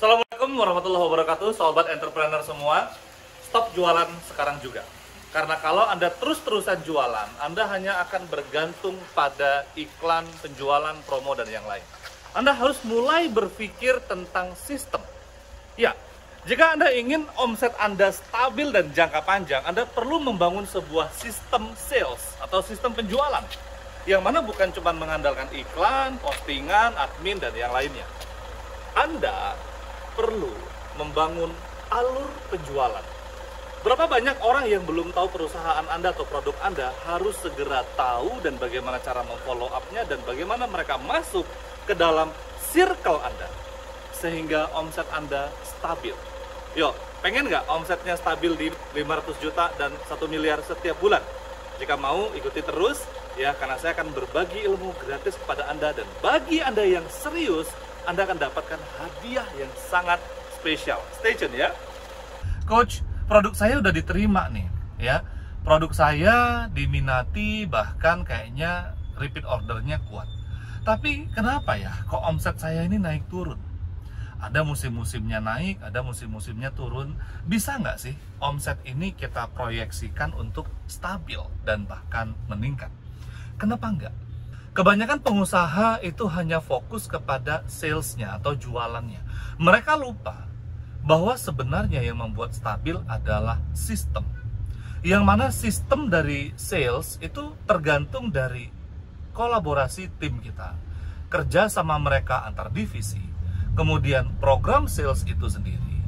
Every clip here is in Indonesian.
Assalamualaikum warahmatullahi wabarakatuh, sobat entrepreneur semua. Stop jualan sekarang juga. Karena kalau Anda terus-terusan jualan, Anda hanya akan bergantung pada iklan, penjualan, promo, dan yang lain. Anda harus mulai berpikir tentang sistem. Ya, jika Anda ingin omset Anda stabil dan jangka panjang, Anda perlu membangun sebuah sistem sales atau sistem penjualan. Yang mana bukan cuma mengandalkan iklan, postingan, admin, dan yang lainnya. Anda perlu membangun alur penjualan. Berapa banyak orang yang belum tahu perusahaan Anda atau produk Anda harus segera tahu dan bagaimana cara memfollow up-nya dan bagaimana mereka masuk ke dalam circle Anda sehingga omset Anda stabil. Yo, pengen nggak omsetnya stabil di 500 juta dan 1 miliar setiap bulan? Jika mau, ikuti terus ya, karena saya akan berbagi ilmu gratis kepada Anda, dan bagi Anda yang serius, Anda akan dapatkan hadiah yang sangat spesial. Stay tune ya. Coach, produk saya udah diterima nih ya. Produk saya diminati, bahkan kayaknya repeat ordernya kuat. Tapi kenapa ya kok omset saya ini naik turun? Ada musim-musimnya naik, ada musim-musimnya turun. Bisa nggak sih omset ini kita proyeksikan untuk stabil dan bahkan meningkat? Kenapa nggak? Kebanyakan pengusaha itu hanya fokus kepada salesnya atau jualannya. Mereka lupa bahwa sebenarnya yang membuat stabil adalah sistem. Yang mana sistem dari sales itu tergantung dari kolaborasi tim kita, kerja sama mereka antar divisi, kemudian program sales itu sendiri,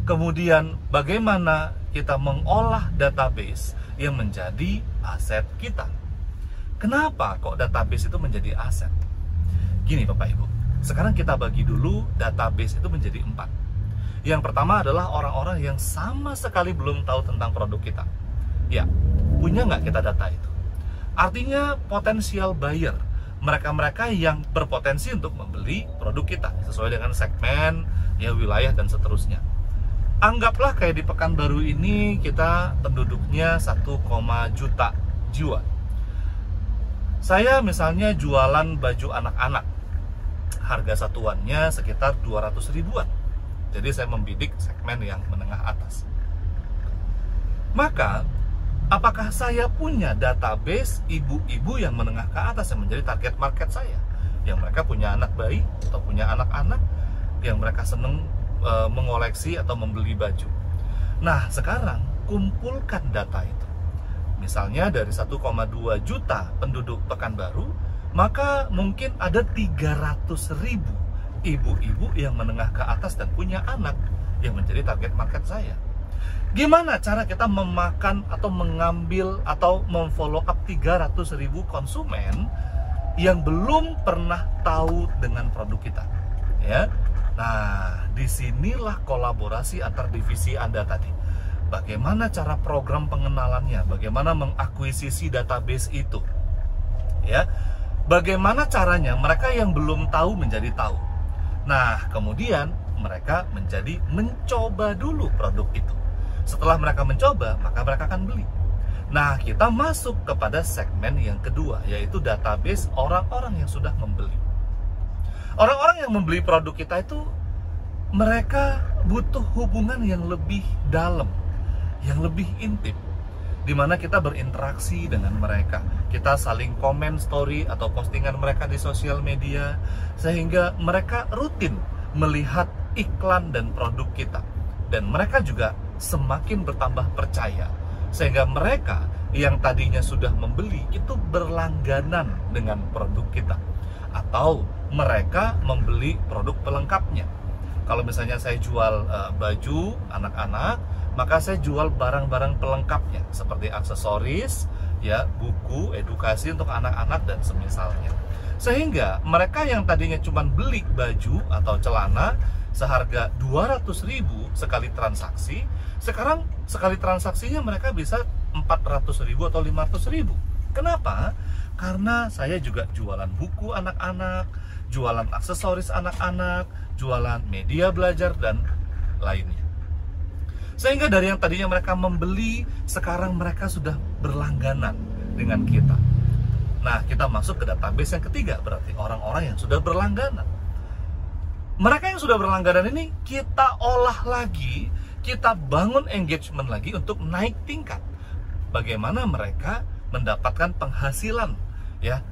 kemudian bagaimana kita mengolah database yang menjadi aset kita. Kenapa kok database itu menjadi aset? Gini Bapak Ibu, sekarang kita bagi dulu database itu menjadi 4. Yang pertama adalah orang-orang yang sama sekali belum tahu tentang produk kita. Ya, punya nggak kita data itu? Artinya potensial buyer, mereka-mereka yang berpotensi untuk membeli produk kita sesuai dengan segmen, ya wilayah dan seterusnya. Anggaplah kayak di Pekanbaru ini kita penduduknya 1, juta jiwa. Saya misalnya jualan baju anak-anak, harga satuannya sekitar 200 ribuan. Jadi saya membidik segmen yang menengah atas. Maka, apakah saya punya database ibu-ibu yang menengah ke atas yang menjadi target market saya? Yang mereka punya anak bayi atau punya anak-anak yang mereka seneng mengoleksi atau membeli baju. Nah, sekarang kumpulkan data itu. Misalnya dari 1,2 juta penduduk Pekanbaru, maka mungkin ada 300 ribu ibu-ibu yang menengah ke atas dan punya anak yang menjadi target market saya. Gimana cara kita memakan atau mengambil atau memfollow up 300 ribu konsumen yang belum pernah tahu dengan produk kita? Ya. Nah, disinilah kolaborasi antar divisi Anda tadi. Bagaimana cara program pengenalannya? Bagaimana mengakuisisi database itu? Ya. Bagaimana caranya mereka yang belum tahu menjadi tahu? Nah, kemudian mereka menjadi mencoba dulu produk itu. Setelah mereka mencoba, maka mereka akan beli. Nah, kita masuk kepada segmen yang kedua, yaitu database orang-orang yang sudah membeli. Orang-orang yang membeli produk kita itu, mereka butuh hubungan yang lebih dalam, yang lebih intim, di mana kita berinteraksi dengan mereka. Kita saling komen story atau postingan mereka di sosial media, sehingga mereka rutin melihat iklan dan produk kita. Dan mereka juga semakin bertambah percaya, sehingga mereka yang tadinya sudah membeli itu berlangganan dengan produk kita. Atau mereka membeli produk pelengkapnya. Kalau misalnya saya jual baju anak-anak, maka saya jual barang-barang pelengkapnya seperti aksesoris, ya, buku, edukasi untuk anak-anak dan semisalnya. Sehingga mereka yang tadinya cuma beli baju atau celana seharga 200 ribu sekali transaksi, sekarang sekali transaksinya mereka bisa 400 ribu atau 500 ribu. Kenapa? Karena saya juga jualan buku anak-anak, jualan aksesoris anak-anak, jualan media belajar dan lainnya. Sehingga dari yang tadinya mereka membeli, sekarang mereka sudah berlangganan dengan kita. Nah, kita masuk ke database yang ketiga, berarti orang-orang yang sudah berlangganan. mereka yang sudah berlangganan ini kita olah lagi, kita bangun engagement lagi untuk naik tingkat. Bagaimana mereka mendapatkan penghasilan, ya.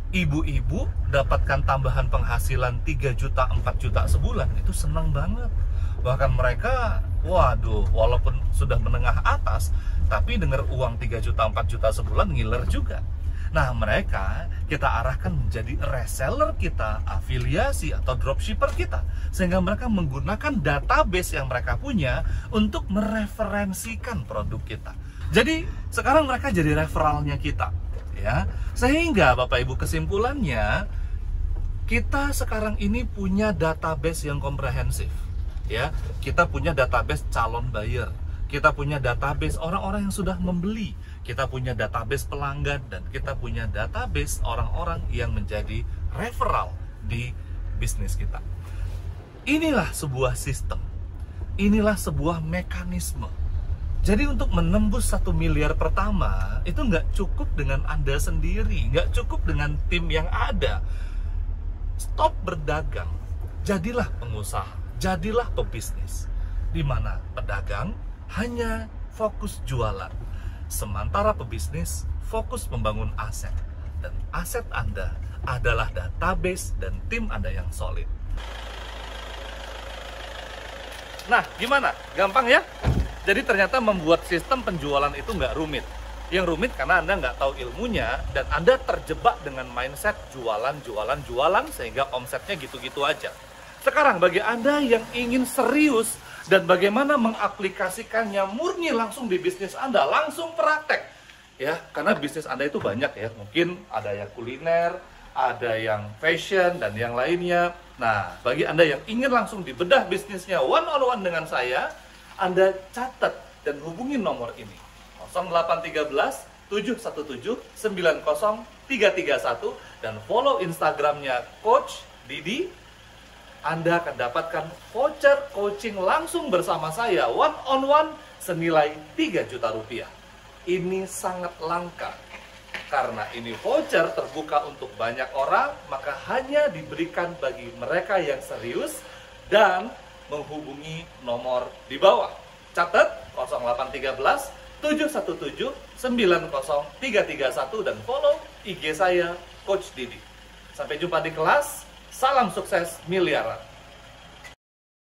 Ibu-ibu dapatkan tambahan penghasilan 3 juta, 4 juta sebulan, itu senang banget. Bahkan mereka, waduh, walaupun sudah menengah atas, tapi dengar uang 3 juta, 4 juta sebulan ngiler juga. Nah, mereka kita arahkan menjadi reseller kita, afiliasi atau dropshipper kita, sehingga mereka menggunakan database yang mereka punya untuk mereferensikan produk kita. Jadi sekarang mereka jadi referralnya kita, ya. Sehingga Bapak Ibu, kesimpulannya kita sekarang ini punya database yang komprehensif, ya. Kita punya database calon buyer, kita punya database orang-orang yang sudah membeli, kita punya database pelanggan, dan kita punya database orang-orang yang menjadi referral di bisnis kita. Inilah sebuah sistem, inilah sebuah mekanisme. Jadi untuk menembus 1 miliar pertama, itu nggak cukup dengan Anda sendiri, nggak cukup dengan tim yang ada. Stop berdagang, jadilah pengusaha, jadilah pebisnis, di mana pedagang hanya fokus jualan, sementara pebisnis fokus membangun aset. Dan aset Anda adalah database dan tim Anda yang solid. Nah, gimana? Gampang ya? Jadi ternyata membuat sistem penjualan itu nggak rumit. Yang rumit karena Anda nggak tahu ilmunya, dan Anda terjebak dengan mindset jualan, sehingga omsetnya gitu-gitu aja. Sekarang bagi Anda yang ingin serius dan bagaimana mengaplikasikannya murni langsung di bisnis Anda, langsung praktek, ya, karena bisnis Anda itu banyak ya, mungkin ada yang kuliner, ada yang fashion, dan yang lainnya. Nah, bagi Anda yang ingin langsung dibedah bisnisnya one-on-one dengan saya, Anda catat dan hubungi nomor ini, 0813 717 90331, dan follow Instagramnya Coach Didi. Anda akan dapatkan voucher coaching langsung bersama saya one-on-one senilai 3 juta rupiah. Ini sangat langka, karena ini voucher terbuka untuk banyak orang, maka hanya diberikan bagi mereka yang serius dan menghubungi nomor di bawah. Catat 0813 717 90331 dan follow IG saya Coach Didi. Sampai jumpa di kelas. Salam sukses miliaran.